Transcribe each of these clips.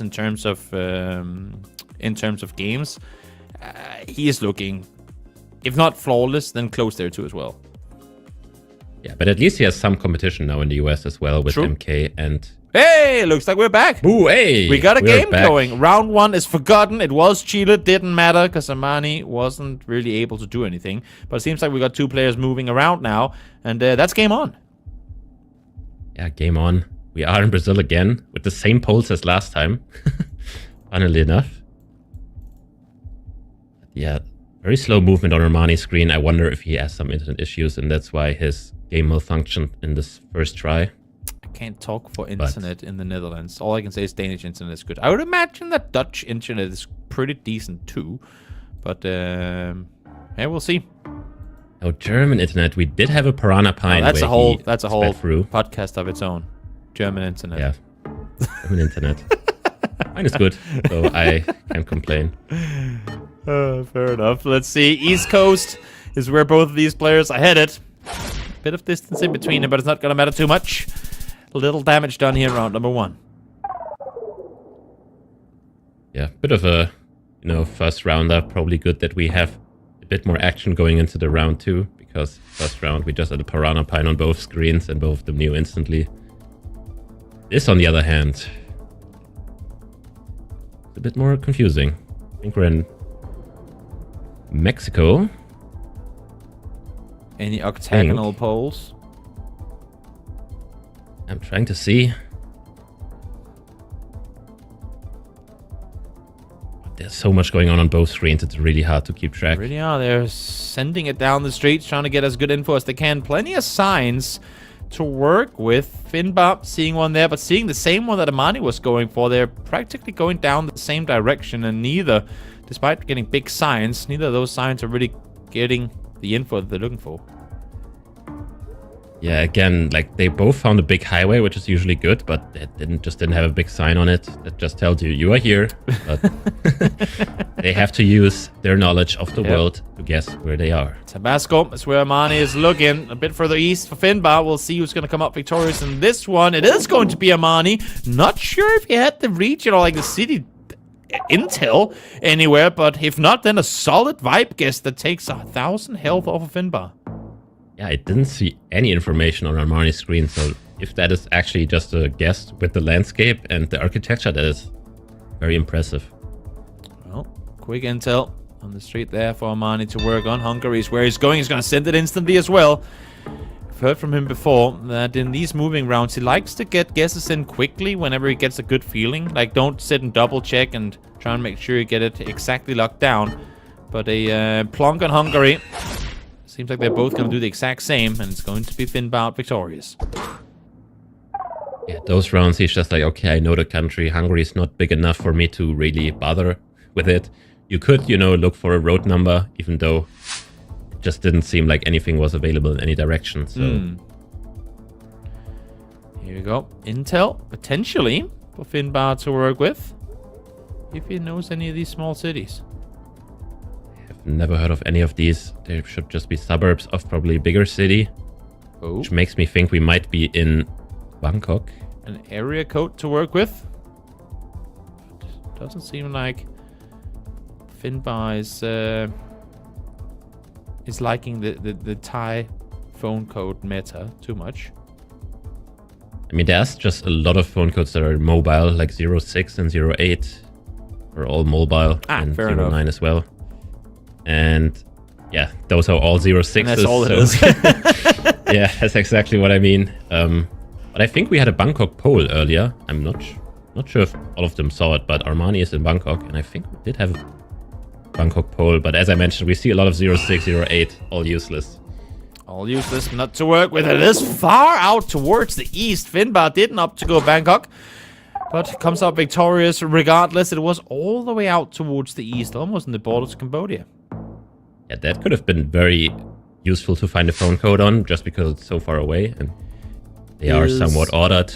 in terms of games, he is looking, if not flawless, then close there too as well. Yeah, but at least he has some competition now in the US as well with MK and... Hey, looks like we're back. Ooh, hey! We got a game going. Round 1 is forgotten. It was Chile. Didn't matter because Armani wasn't really able to do anything. But it seems like we got 2 players moving around now. And that's game on. Yeah, game on. We are in Brazil again with the same polls as last time. Funnily enough. Yeah, very slow movement on Armani's screen. I wonder if he has some internet issues and that's why his game malfunctioned in this first try. Can't talk for internet in the Netherlands. All I can say is Danish internet is good. I would imagine that Dutch internet is pretty decent too. But yeah, we'll see. Oh, German internet. We did have a Piranha Pine. That's a whole through. podcast of its own. German internet. Yeah. German internet. Mine is good, so I can't complain. Fair enough. Let's see. East Coast is where both of these players are headed. Bit of distance in between them, but it's not going to matter too much. A little damage done here in round number 1. Yeah, bit of a, first rounder. Probably good that we have a bit more action going into the round 2, because first round we just had a Piranha Pine on both screens and both of them knew instantly. This, on the other hand, is a bit more confusing. I think we're in Mexico. Any octagonal poles? I'm trying to see. There's so much going on both screens. It's really hard to keep track. Really are. They're sending it down the streets, trying to get as good info as they can. Plenty of signs to work with. Finbarr seeing one there, but seeing the same one that Armani was going for. They're practically going down the same direction, and neither, despite getting big signs, neither of those signs are really getting the info that they're looking for. Yeah, again, like they both found a big highway, which is usually good, but it didn't have a big sign on it. That just tells you are here. But they have to use their knowledge of the world to guess where they are. Tabasco is where Armani is looking. A bit further east for Finbarr. We'll see who's going to come up victorious in this one. It is going to be Armani. Not sure if he had the region or like the city intel anywhere, but if not, then a solid vibe guess that takes 1,000 health off of Finbarr. Yeah, I didn't see any information on Armani's screen, so if that is actually just a guess with the landscape and the architecture, that is very impressive. Well, quick intel on the street there for Armani to work on. Hungary is where he's going. He's going to send it instantly as well. I've heard from him before that in these moving rounds, he likes to get guesses in quickly whenever he gets a good feeling. Like, don't sit and double check and try and make sure you get it exactly locked down. But a plonk on Hungary. Seems like they're both going to do the exact same, and it's going to be Finbarr victorious. Yeah, those rounds, he's just like, okay, I know the country. Hungary is not big enough for me to really bother with it. You could, look for a road number, even though it just didn't seem like anything was available in any direction. So Here we go. Intel, potentially, for Finbarr to work with, if he knows any of these small cities. Never heard of any of these. They should just be suburbs of probably a bigger city. Which makes me think we might be in Bangkok. An area code to work with. Doesn't seem like Finbarr is liking the Thai phone code meta too much. I mean, there's just a lot of phone codes that are mobile, like 06 and 08 are all mobile, and 09 as well. And yeah, those are all 06s. And that's all it is. Yeah, that's exactly what I mean. But I think we had a Bangkok poll earlier. I'm not sure if all of them saw it, but Armani is in Bangkok, and I think we did have a Bangkok poll. But as I mentioned, we see a lot of 06, 08, all useless. All useless, not to work with. It is far out towards the east. Finbarr didn't opt to go Bangkok, but comes out victorious regardless. It was all the way out towards the east, almost in the border to Cambodia. Yeah, that could have been very useful to find a phone code on, just because it's so far away, and they are somewhat ordered.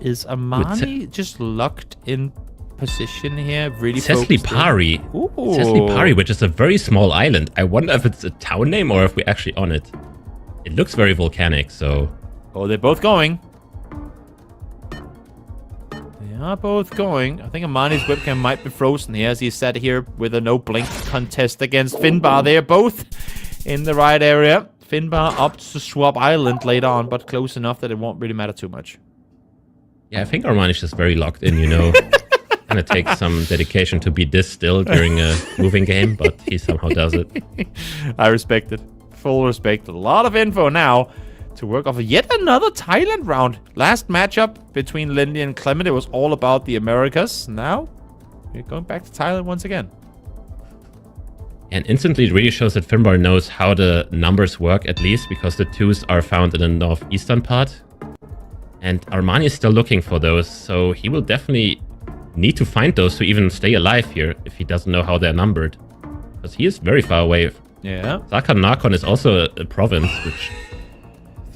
Is Armani just locked in position here? Really Cesli Pari, which is a very small island. I wonder if it's a town name or if we're actually on it. It looks very volcanic, so... Oh, they're both going. They are both going. I think Armani's webcam might be frozen here as he sat here with a no blink contest against Finbarr. They're both in the right area. Finbarr opts to swap island later on, but close enough that it won't really matter too much. Yeah, I think Armani's just very locked in, Gonna take some dedication to be this still during a moving game, but he somehow does it. I respect it. Full respect. A lot of info now to work off of yet another Thailand round. Last matchup between Lindy and Clement, it was all about the Americas. Now, we're going back to Thailand once again. And instantly it really shows that Finbarr knows how the numbers work, at least, because the 2s are found in the northeastern part. And Armani is still looking for those, so he will definitely need to find those to even stay alive here if he doesn't know how they're numbered. Because he is very far away. Yeah. Sakan Nakhon is also a province, which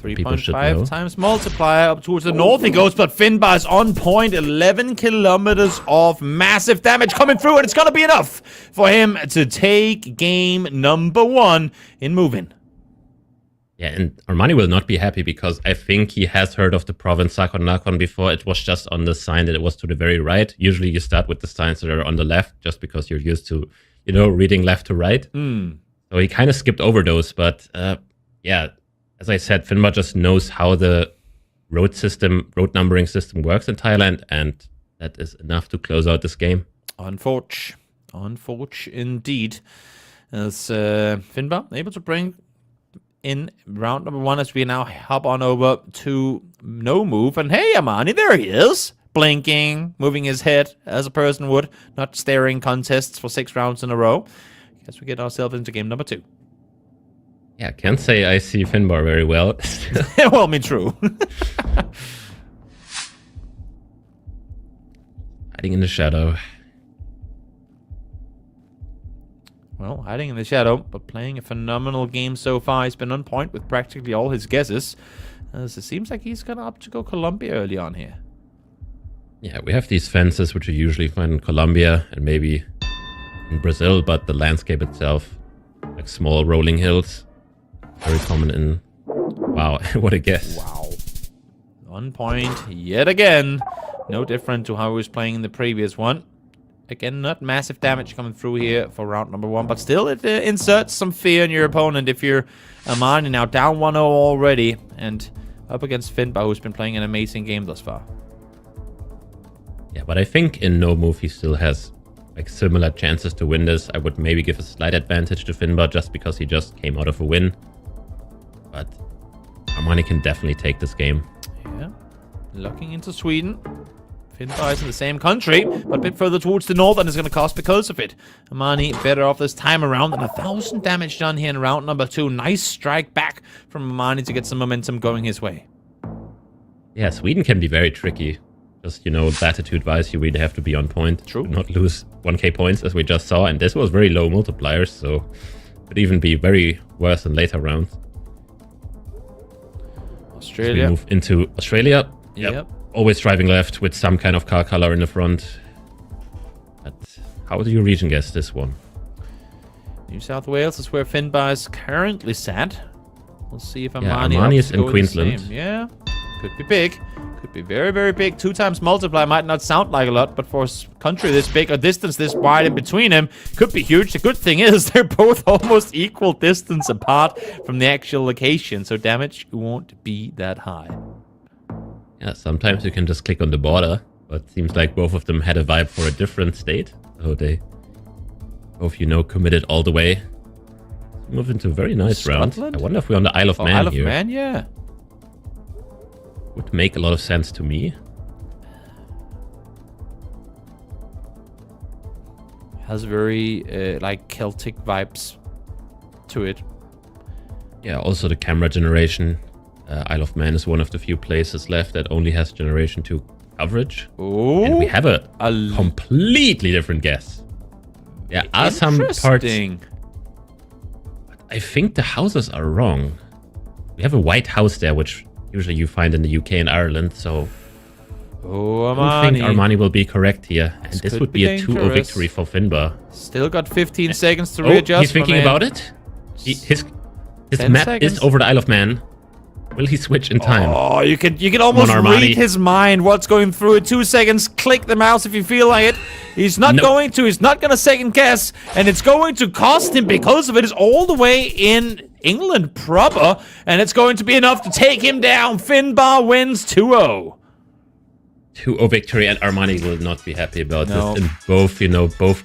3.5 times multiplier up towards the north he goes, but Finbarr is on point. 11 kilometers of massive damage coming through, and it's going to be enough for him to take game number 1 in moving. Yeah, and Armani will not be happy because I think he has heard of the province Sakan Nakhon before. It was just on the sign that it was to the very right. Usually you start with the signs that are on the left just because you're used to, reading left to right. So he kind of skipped over those, but yeah, as I said, Finbarr just knows how the road numbering system works in Thailand, and that is enough to close out this game. Unfortunate indeed. As Finbarr able to bring in round number 1 as we now hop on over to no move. And hey, Armani, there he is. Blinking, moving his head as a person would, not staring contests for 6 rounds in a row. Guess we get ourselves into game number 2. Yeah, can't say I see Finbarr very well. Well, me true. Hiding in the shadow. Well, hiding in the shadow, but playing a phenomenal game so far. He's been on point with practically all his guesses. As it seems like he's going to opt to go Colombia early on here. Yeah, we have these fences, which you usually find in Colombia and maybe in Brazil, but the landscape itself, like small rolling hills, very common in... Wow, what a guess. Wow. On point yet again. No different to how he was playing in the previous one. Again, not massive damage coming through here for round number 1, but still it inserts some fear in your opponent if you're Armani now down 1-0 already and up against Finbarr, who's been playing an amazing game thus far. Yeah, but I think in no move he still has like similar chances to win this. I would maybe give a slight advantage to Finbarr just because he just came out of a win. But Armani can definitely take this game. Yeah, looking into Sweden. Finbarr is in the same country, but a bit further towards the north, and is going to cost because of it. Armani better off this time around, and 1,000 damage done here in round number 2. Nice strike back from Armani to get some momentum going his way. Yeah, Sweden can be very tricky. Just, latitude-wise, you really have to be on point. True. To not lose 1k points, as we just saw, and this was very low multipliers, so could even be very worse in later rounds. Australia. As we move into Australia. Yep. Always driving left with some kind of car color in the front. But how do you region guess this one? New South Wales is where Finbarr is currently sat. We'll see if Armani is in Queensland. Yeah, could be big. Could be very, very big. 2 times multiply might not sound like a lot, but for a country this big, a distance this wide in between them, could be huge. The good thing is they're both almost equal distance apart from the actual location, so damage won't be that high. Yeah, sometimes you can just click on the border, but it seems like both of them had a vibe for a different state. So they both, committed all the way. Move into a very nice round. I wonder if we're on the Isle of Man here. Isle of Man, yeah. Would make a lot of sense to me. Has very, Celtic vibes to it. Yeah, also the camera generation. Isle of Man is one of the few places left that only has Generation 2 coverage. Oh, and we have a completely different guess. There are some parts... But I think the houses are wrong. We have a white house there, which usually you find in the UK and Ireland, so... Oh, Armani. I think Armani will be correct here. And this would be a 2-0 victory for Finbarr. Still got 15 seconds to readjust. He's thinking about it. His map is over the Isle of Man. Will he switch in time? Oh, you can almost read his mind. What's going through it? 2 seconds. Click the mouse if you feel like it. He's not going to. He's not going to second guess, and it's going to cost him because of it. It's all the way in England proper, and it's going to be enough to take him down. Finbarr wins 2-0. 2-0 victory, and Armani will not be happy about this. In both, both